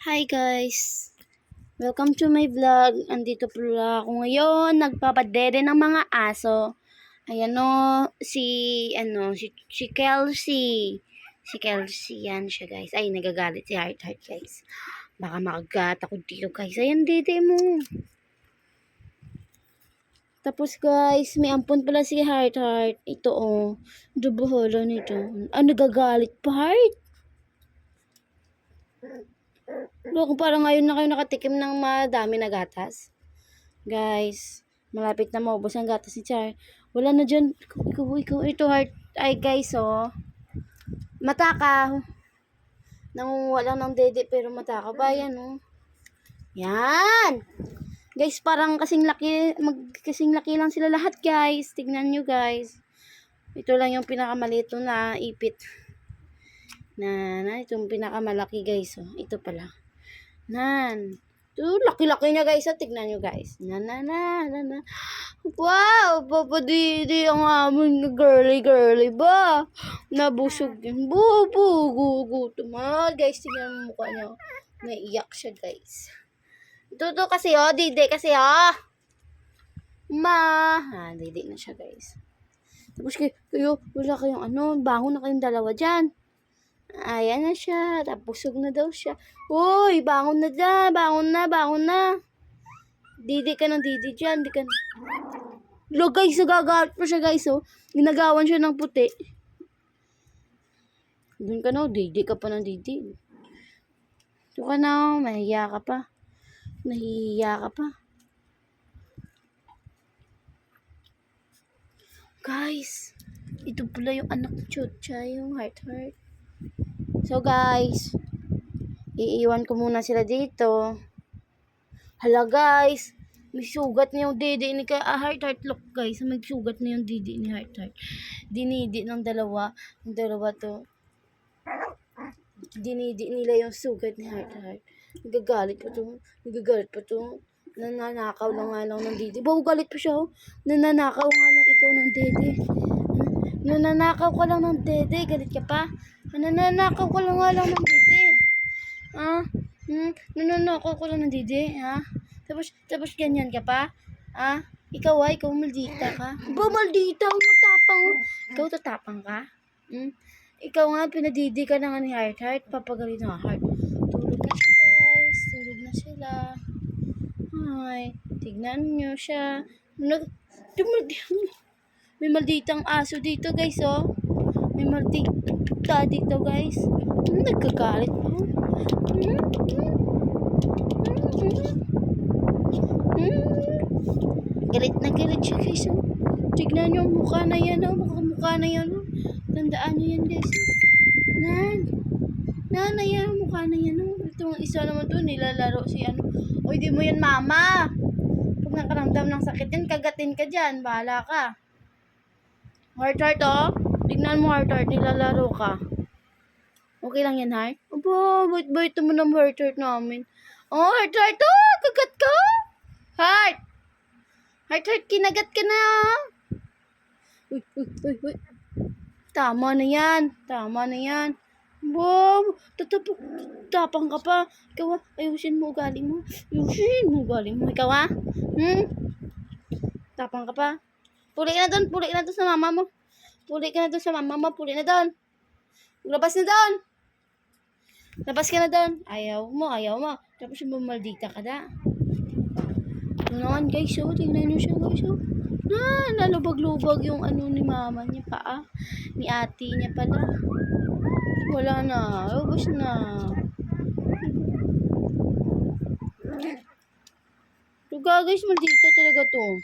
Hi guys! Welcome to my vlog. Andito pala ako ngayon. Nagpapadede ng mga aso. Ayan o, si Kelsey. Si Kelsey, yan siya guys. Ay, nagagalit si Heart guys. Baka makagat ako dito guys. Ayan, dede mo. Tapos guys, may ampon pala si Heart. Ito o, dubuholo nito. Nagagalit pa Heart. Kung parang ngayon na kayo nakatikim ng madami na gatas. Guys, malapit na maubos ang gatas ni Char. Wala na dyan. Ikaw, ito Heart. Ay guys, oh. Mataka. Nangunguha lang ng dede pero mataka ba yan, oh. Yan. Guys, parang kasing laki lang sila lahat, guys. Tignan nyo, guys. Ito lang yung pinakamaliit na ipit. Itong pinakamalaki, guys, oh. Ito pala. Ito, laki-laki niya guys. Tignan nyo guys. Wow! Papa Didi ang aming girly ba? Nabusog yun. Gugutom. Guys, tignan mo mukha niya. Naiyak siya guys. Ito kasi oh. Didi kasi oh. Didi na siya guys. Tapos kayo, wala kayong bangon na kayong dalawa dyan. Ayan na siya. Busog na daw siya. Uy, bangon na dyan. Bangon na. Didi ka ng didi dyan. Di ka na. Look guys, nagagalit pa siya guys. Oh. Ginagawan siya ng puti. Doon ka na. Didi ka pa ng didi. Ito ka na. Mahiya ka pa. Guys, ito pala yung anak ni Chucha, yung Heart. So guys, iiwan ko muna sila dito. Hala guys, may sugat na yung didi ni Heart. Look guys, may sugat na yung didi ni Heart. Dinidi ng dalawa. Yung dalawa to. Dinidi nila yung sugat ni Heart. Nagagalit pa to. Nananakaw lang nga lang ng didi. Galit pa siya oh. Nananakaw nga lang ikaw ng didi. Nananakaw ka lang ng dede. Galit ka pa? Nananakaw ka lang nga lang ng dede. Nananakaw ka lang ng dede. Tapos ganyan ka pa? Ikaw maldita ka? Maldita? Matapang. Ikaw tatapang ka? Ikaw nga, pinadidi ka na nga ni Heart. Papagalit na Heart. Tulog na siya guys. Tulog na sila. Ay, tignan nyo siya. May malditang aso dito guys oh. May maldita dito guys. Nagkagalit pa. Galit na galit siya guys oh. Tignan nyo ang mukha na yan oh. Mukha na yan oh. Tandaan nyo yan guys oh. Ayan ang mukha na yan oh. Itong isa naman to nilalaro si ano. Oy, di mo yan mama. Pag nakaramdam ng sakit yan, kagatin ka dyan. Bahala ka. Heart oh. Tignan mo Heart, nilalaro ka. Okay lang yan Heart? Aba, bait mo ng Heart namin. Oh, Heart oh, kagat ka? Heart, kinagat ka na. Uy. Tama na yan. Wow, tapang ka pa. Ikaw ayusin mo ugali mo. Ikaw tapang ka pa. Puli ka na doon sa mama mo. Puli na doon. Labas ka na doon. Ayaw mo. Tapos maldita ka na. Ito naman guys, oh. Tingnan nyo siya guys, oh. Nalubag-lubag yung ni mama niya pa, ni ate niya pala. Wala na. Ubus na. Ito guys, maldita talaga to.